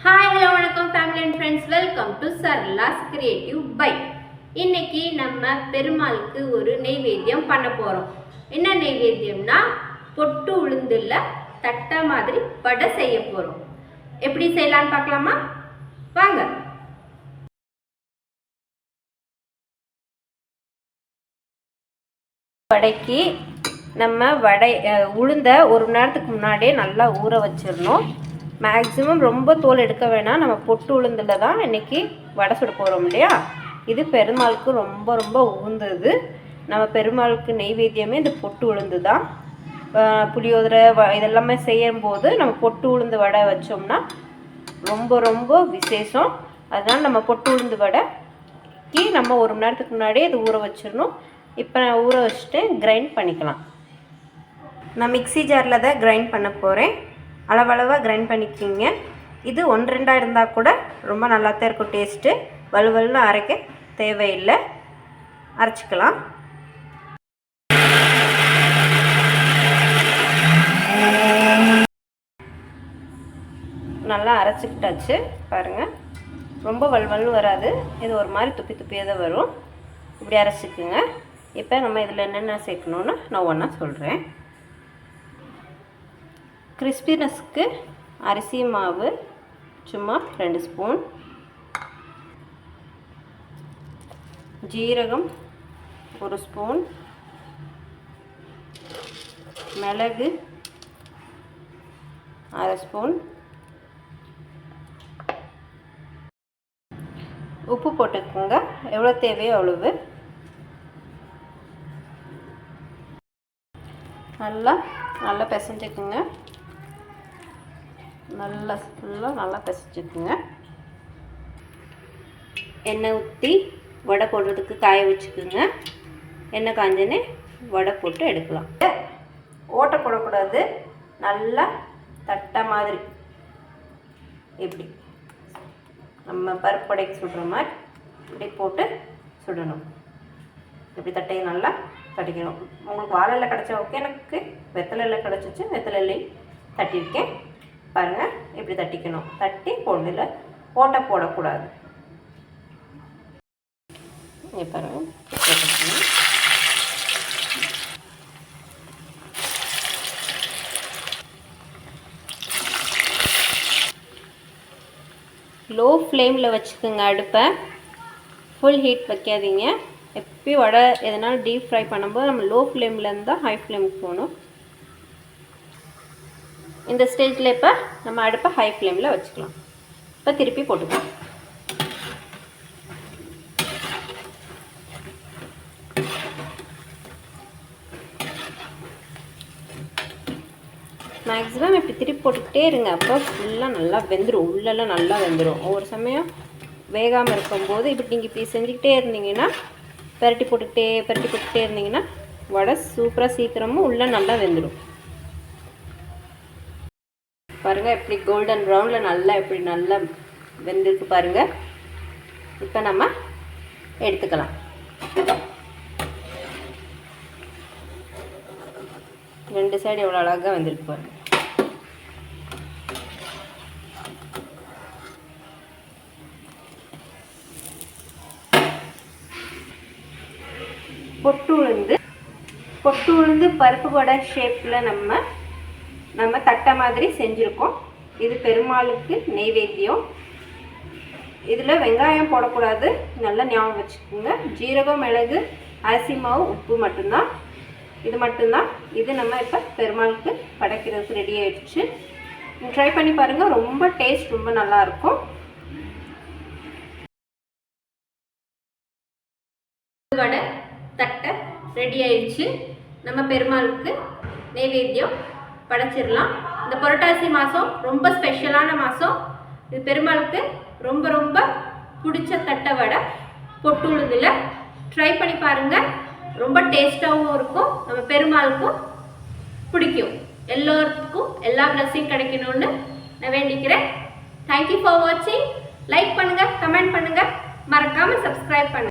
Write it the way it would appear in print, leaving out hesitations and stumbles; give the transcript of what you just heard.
Hi hello வணக்கம் family and friends, welcome to Sarala's creative bite. இன்னைக்கு நம்ம பெருமாளுக்கு ஒரு நெய்வேத்தியம் பண்ண போகிறோம். என்ன நெய்வேத்தியம்னா பொட்டு உளுந்துல தட்டை மாதிரி வடை செய்ய போகிறோம். எப்படி செய்யலான்னு பார்க்கலாமா? வாங்க. வடைக்கு நம்ம உளுந்த ஒரு மணி நேரத்துக்கு முன்னாடியே நல்லா ஊற வச்சிடணும். மேக்ஸிமம் ரொம்ப தோல் எடுக்க வேணாம். நம்ம பொட்டு உளுந்தில் தான் இன்றைக்கி வடை சுட போகிறோம் இல்லையா. இது பெருமாளுக்கு ரொம்ப ரொம்ப உகந்தது. நம்ம பெருமாளுக்கு நெய்வேத்தியமே இந்த பொட்டு உளுந்து தான். புளியோதரை இதெல்லாமே செய்யும்போது நம்ம பொட்டு உளுந்து வடை வச்சோம்னா ரொம்ப ரொம்ப விசேஷம். அதனால் நம்ம பொட்டு உளுந்து வடைக்கு நம்ம ஒரு மணி நேரத்துக்கு முன்னாடியே இது ஊற வச்சிடணும். இப்போ நான் ஊற வச்சுட்டு கிரைண்ட் பண்ணிக்கலாம். நான் மிக்சி ஜாரில் தான் கிரைண்ட் பண்ண போகிறேன். அளவளவாக கிரைண்ட் பண்ணிக்கிங்க. இது 1-2 இருந்தால் கூட ரொம்ப நல்லா தான் இருக்கும் டேஸ்ட்டு. வலுவலுன்னு அரைக்க தேவையில்லை, அரைச்சிக்கலாம். நல்லா அரைச்சிக்கிட்டாச்சு பாருங்கள். ரொம்ப வலுவலுன்னு வராது, இது ஒரு மாதிரி துப்பி துப்பியாக தான் வரும். இப்படி அரைச்சிக்குங்க. இப்போ நம்ம இதில் என்னென்ன சேர்க்கணுன்னு நான் ஒன்றா சொல்கிறேன். கிறிஸ்பினஸ்க்கு அரிசி மாவு சும்மா 2 ஸ்பூன், ஜீரகம் 1 ஸ்பூன், மிளகு 1/2 ஸ்பூன், உப்பு போட்டுக்கோங்க எவ்வளோ தேவையோ அவ்வளவு. நல்லா பிசைஞ்சுக்குங்க. நல்லா பிசைஞ்சுக்குங்க. எண்ணெய் ஊற்றி வடை போடுறதுக்கு காய வச்சுக்குங்க. எண்ணெய் காஞ்சனே வடை போட்டு எடுக்கலாம். ஓட்டை போடக்கூடாது, நல்லா தட்டை மாதிரி இப்படி நம்ம பருப்பு வடைக்கு சுடுற மாதிரி இப்படி போட்டு சுடணும். இப்படி தட்டையை நல்லா தட்டிக்கணும். உங்களுக்கு வாழையில் கிடச்சா ஓகே, எனக்கு வெத்தலையில் கிடச்சிச்சு, வெத்தலையிலையும் தட்டியிருக்கேன் பாருங்கள். இப்படி தட்டிக்கணும். தட்டி பொண்ணில் ஓட்டை போடக்கூடாது. பாருங்கள், லோ ஃப்ளேமில் வச்சுக்கோங்க அடுப்பை. ஃபுல் ஹீட் வைக்காதீங்க. எப்பயும் வடை எதனாலும் டீப் ஃப்ரை பண்ணும்போது நம்ம லோ ஃப்ளேமில் இருந்தால் ஹை ஃப்ளேமுக்கு போகணும். இந்த ஸ்டேஜில் இப்போ நம்ம அடுப்பை ஹை ஃப்ளேமில் வச்சுக்கலாம். இப்போ திருப்பி போட்டுக்கலாம். மேக்ஸிமம் இப்படி திருப்பி போட்டுக்கிட்டே இருங்க. அப்போ ஃபுல்லாக நல்லா வெந்துடும், உள்ளெல்லாம் நல்லா வெந்துடும். ஒவ்வொரு சமயம் வேகாமல் இருக்கும்போது இப்படி செஞ்சுக்கிட்டே இருந்தீங்கன்னா, பரட்டி போட்டுக்கிட்டே இருந்தீங்கன்னா வடை சூப்பராக சீக்கிரமும் உள்ளே நல்லா வெந்துடும். பாருங்கள் எப்படி கோல்டன் ப்ரௌனில் நல்லா வெந்திருக்கு பாருங்கள். இப்போ நம்ம எடுத்துக்கலாம். ரெண்டு சைடு எவ்வளோ அழகாக வெந்திருக்கு பாருங்கள். பொட்டு உளுந்து பருப்பு வடை ஷேப்பில் நம்ம தட்டை மாதிரி செஞ்சுருக்கோம். இது பெருமாளுக்கு நெய்வேத்தியம். இதில் வெங்காயம் போடக்கூடாது, நல்லா ஞாபகம் வச்சுக்கோங்க. ஜீரகம், மிளகு, அரிசி மாவு, உப்பு மட்டும்தான். இது நம்ம இப்போ பெருமாளுக்கு படைக்கிறதுக்கு ரெடி ஆயிடுச்சு. ட்ரை பண்ணி பாருங்கள், ரொம்ப டேஸ்ட் ரொம்ப நல்லாயிருக்கும். வடை தட்டை ரெடி ஆயிடுச்சு. நம்ம பெருமாளுக்கு நெய்வேத்தியம் படைச்சிடலாம். இந்த புரட்டாசி மாதம் ரொம்ப ஸ்பெஷலான மாதம். இது பெருமாளுக்கு ரொம்ப ரொம்ப பிடிச்ச தட்டை வடை பொட்டு உளுந்துல. ட்ரை பண்ணி பாருங்கள், ரொம்ப டேஸ்ட்டாகவும் இருக்கும். நம்ம பெருமாளுக்கும் பிடிக்கும். எல்லோருக்கும் எல்லா பிளஸிங் கிடைக்கணும்னு நான் வேண்டிக்கிறேன். தேங்க்யூ ஃபார் வாட்சிங். லைக் பண்ணுங்கள், கமெண்ட் பண்ணுங்கள், மறக்காமல் சப்ஸ்கிரைப் பண்ணுங்கள்.